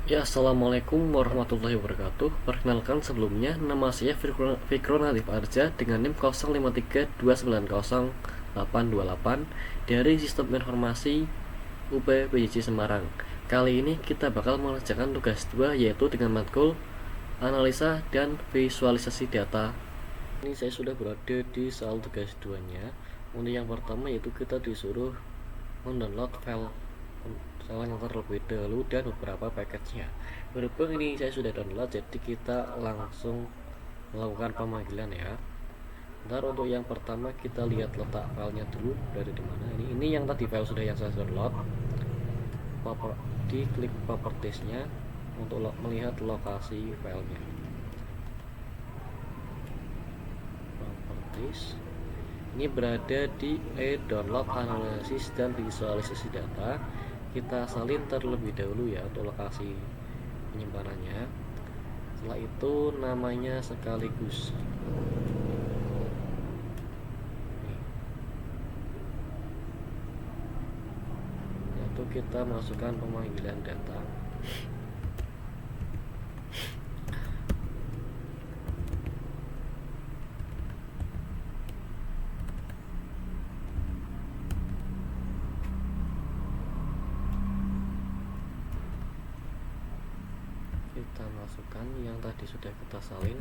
Ya, assalamualaikum warahmatullahi wabarakatuh. Perkenalkan sebelumnya, nama saya Fikron Natif Arja dengan NIM 0532908828 dari Sistem Informasi UP PJJ Semarang. Kali ini kita bakal mengerjakan tugas 2 yaitu dengan matkul analisa dan visualisasi data. Ini saya sudah berada di soal tugas 2-nya. Untuk yang pertama yaitu kita disuruh mendownload file yang terlebih dahulu dan beberapa package-nya. Berhubung ini saya sudah download, jadi kita langsung melakukan pemanggilan ya. Ntar untuk yang pertama kita lihat letak filenya dulu dari dimana. Ini yang tadi file sudah yang saya download. Di klik propertiesnya untuk melihat lokasi filenya. Properties. Ini berada di download analisis dan visualisasi data. Kita salin terlebih dahulu ya untuk lokasi penyimpanannya. Setelah itu namanya sekaligus yaitu kita masukkan pemanggilan data. Kita masukkan yang tadi sudah kita salin.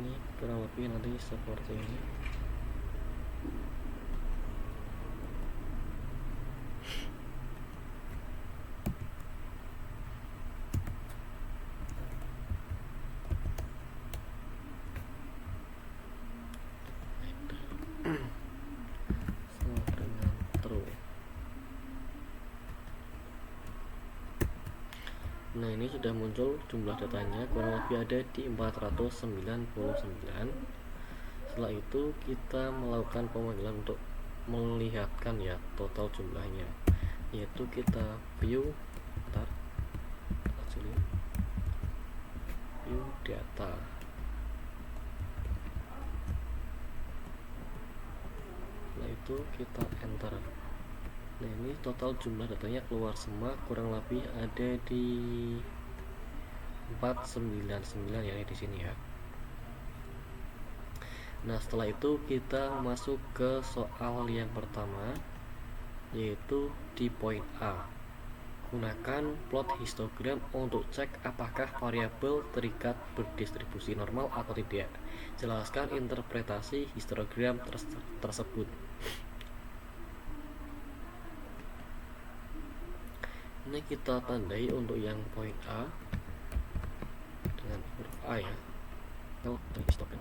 Ini kurang lebih nanti seperti ini. Nah, ini sudah muncul jumlah datanya, kurang lebih ada di 499. Setelah itu kita melakukan pemanggilan untuk melihatkan ya total jumlahnya, yaitu kita view view data. Setelah itu kita enter. Nah, ini total jumlah datanya keluar semua, kurang lebih ada di 499 ya di sini ya. Nah, setelah itu kita masuk ke soal yang pertama, yaitu di poin A. Gunakan plot histogram untuk cek apakah variabel terikat berdistribusi normal atau tidak. Jelaskan interpretasi histogram tersebut. Ini kita tandai untuk yang poin A dengan huruf A ya. Histogram.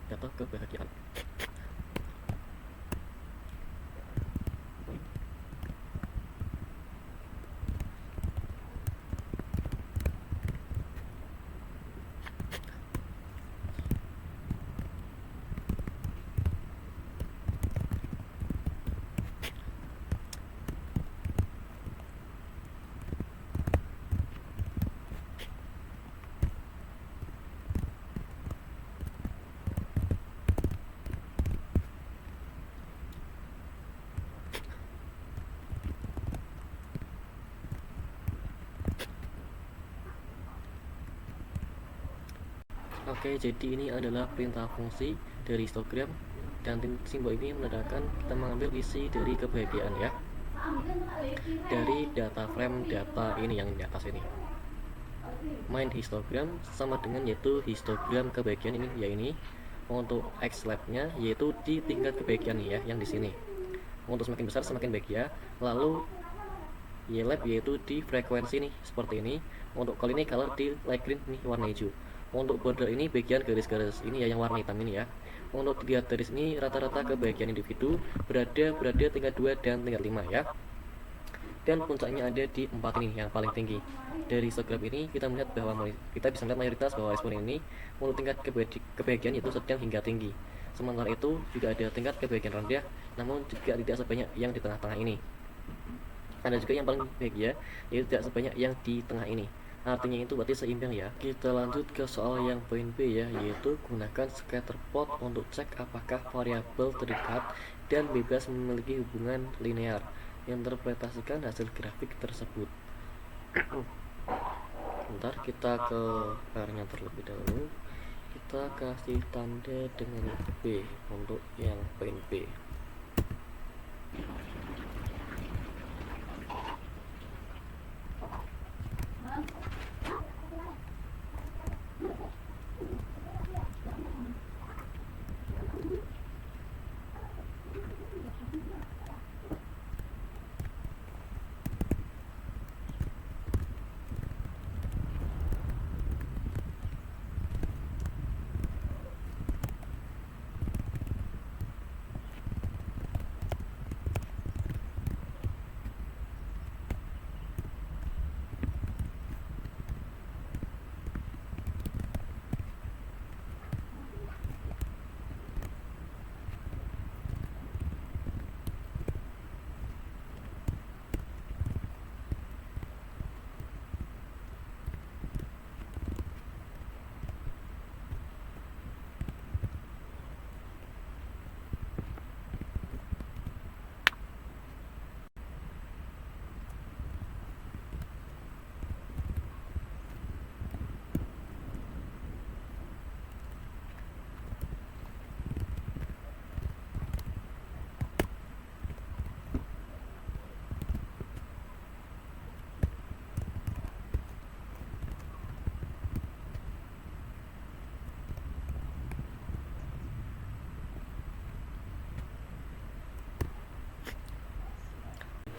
Data kebahagiaan. Oke, jadi ini adalah perintah fungsi dari histogram dan simbol ini menandakan kita mengambil isi dari kebahagiaan ya, dari data frame data ini yang di atas ini. Main histogram sama dengan yaitu histogram kebahagiaan ini ya, ini untuk X labnya yaitu di tingkat kebahagiaan ya yang di sini. Untuk semakin besar semakin bahagia. Lalu Y lab yaitu di frekuensi nih seperti ini. Untuk kali ini color di light green nih warna hijau. Untuk border ini bagian garis-garis ini ya yang warna hitam ini ya. Untuk lihat garis ini rata-rata kebahagiaan individu berada tingkat 2 dan tingkat 5 ya. Dan puncaknya ada di 4 ini yang paling tinggi. Dari histogram ini kita melihat bahwa kita bisa melihat mayoritas bahwa respon ini untuk tingkat kebahagiaan itu sedang hingga tinggi. Sementara itu juga ada tingkat kebahagiaan rendah, namun juga tidak sebanyak yang di tengah-tengah ini. Ada juga yang paling bahagia, yaitu tidak sebanyak yang di tengah ini. Artinya itu berarti seimbang ya. Kita lanjut ke soal yang poin B ya, yaitu gunakan scatter plot untuk cek apakah variabel terikat dan bebas memiliki hubungan linear. Interpretasikan hasil grafik tersebut. Bentar, kita ke PR-nya terlebih dahulu. Kita kasih tanda dengan B untuk yang poin B.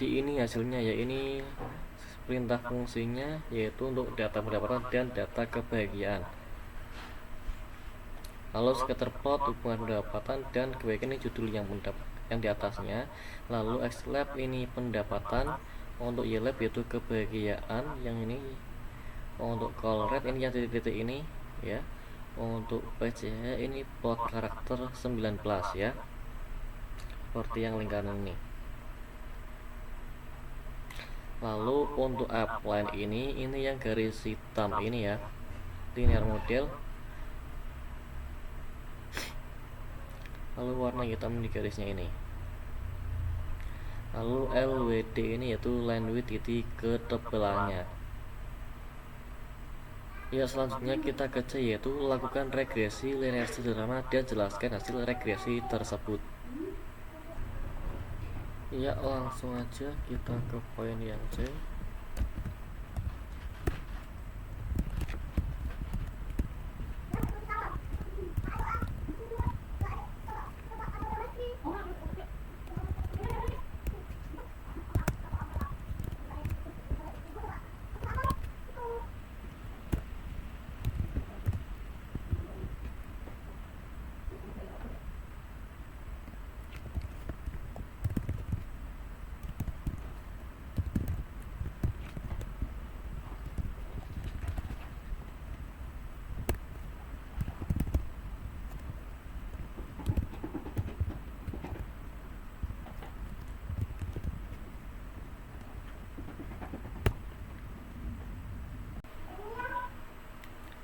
Jadi ini hasilnya ya, ini perintah fungsinya yaitu untuk data pendapatan dan data kebahagiaan. Lalu scatter plot hubungan pendapatan dan kebahagiaan, ini judul yang di atasnya. Lalu xlab ini pendapatan, untuk ylab yaitu kebahagiaan, yang ini untuk call rate ini yang titik-titik ini ya. Untuk page ini plot karakter 19 ya, seperti yang lingkaran ini. Lalu untuk upline ini yang garis hitam ini ya, linear model. Lalu warna hitam di garisnya ini. Lalu LWD ini yaitu line width, titik ketebalannya. Ya, selanjutnya kita ke C, yaitu lakukan regresi linear sederhana dan jelaskan hasil regresi tersebut. Ya, langsung aja kita ke poin yang C.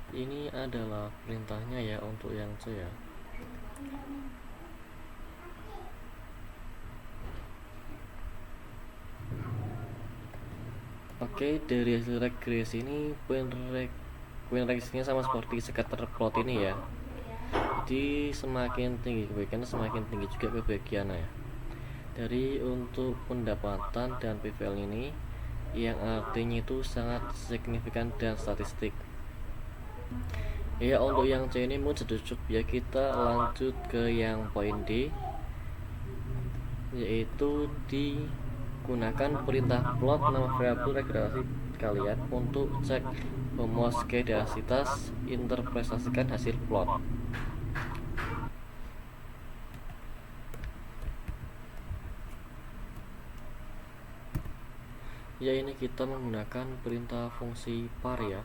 Ini adalah perintahnya ya untuk yang C ya. Oke, dari hasil regresi ini poin regresinya sama seperti scatter plot ini ya. Jadi semakin tinggi kebaikan, semakin tinggi juga kebahagiaan ya. Dari untuk pendapatan dan PVL ini, yang artinya itu sangat signifikan dan statistik. Ya, untuk yang C ini mau cukup ya, kita lanjut ke yang poin D, yaitu digunakan perintah plot nama variabel regresi kalian untuk cek homoskedasitas, interpretasikan hasil plot. Ya, ini kita menggunakan perintah fungsi par ya.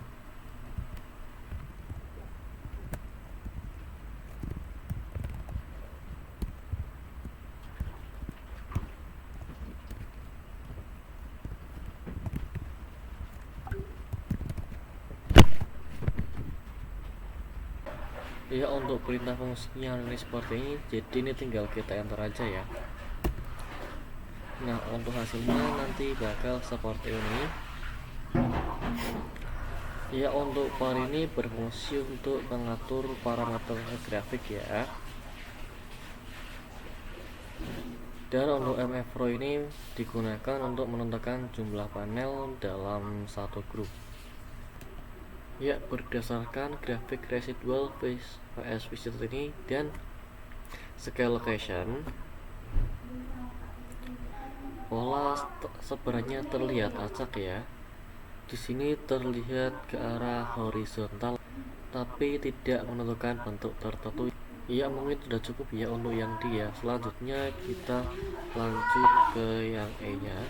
Ya, untuk perintah fungsinya ini seperti ini, jadi ini tinggal kita enter aja ya. Nah, untuk hasilnya nanti bakal seperti ini. Ya, untuk file ini berfungsi untuk mengatur parameter grafik ya. Dan untuk MFRAW ini digunakan untuk menentukan jumlah panel dalam satu grup. Ya, berdasarkan grafik residual VS Visit ini dan scale location, pola sebenarnya terlihat acak ya. Di sini terlihat ke arah horizontal, tapi tidak menentukan bentuk tertentu. Ya, mungkin sudah cukup ya untuk yang D ya. Selanjutnya kita lanjut ke yang E nya.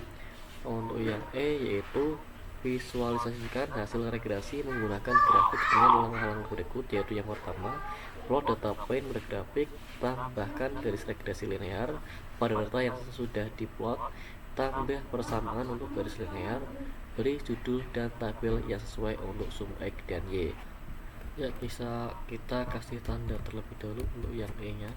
Untuk yang E yaitu visualisasikan hasil regresi menggunakan grafik dengan ulang-ulang berikut, yaitu yang pertama, plot data point bergrafik, tambahkan garis regresi linear pada data yang sudah diplot, tambah persamaan untuk garis linear, beri judul dan tabel yang sesuai untuk sum X dan Y. Ya, bisa kita kasih tanda terlebih dahulu untuk yang E nya.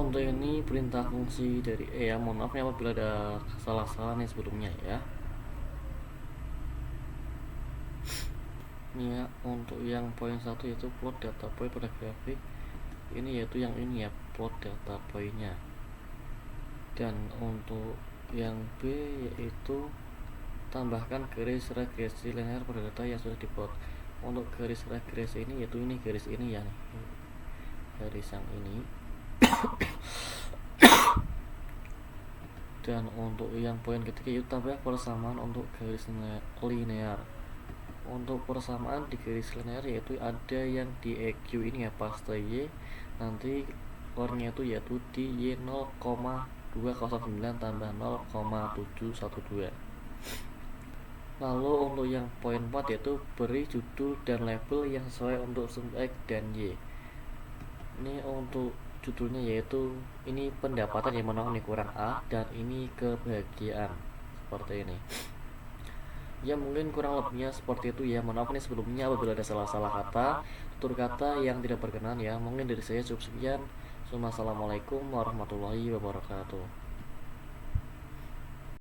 untuk ini perintah fungsi dari ya mohon maaf nih apabila ada salah-salah nih sebelumnya ya. Ini ya untuk yang poin 1 yaitu plot data point pada grafik ini, yaitu yang ini ya, plot data pointnya. Dan untuk yang B yaitu tambahkan garis regresi linear pada data yang sudah diplot. Untuk garis regresi ini yaitu ini garis ini ya nih, garis yang ini. Dan untuk yang poin ketiga yaitu tambah persamaan untuk garis linear. Untuk persamaan di garis linear yaitu ada yang di EQ ini ya, paste Y, nanti core-nya itu yaitu di Y 0,209 tambah 0,712. Lalu untuk yang poin 4 yaitu beri judul dan label yang sesuai untuk sum X dan Y. Ini untuk judulnya yaitu ini pendapatan yang menang nih kurang A, dan ini kebahagiaan seperti ini. Ya mungkin kurang lebihnya seperti itu ya. Maaf nih sebelumnya apabila ada salah-salah kata, tutur kata yang tidak berkenan ya. Mungkin dari saya cukup sekian. Assalamualaikum warahmatullahi wabarakatuh.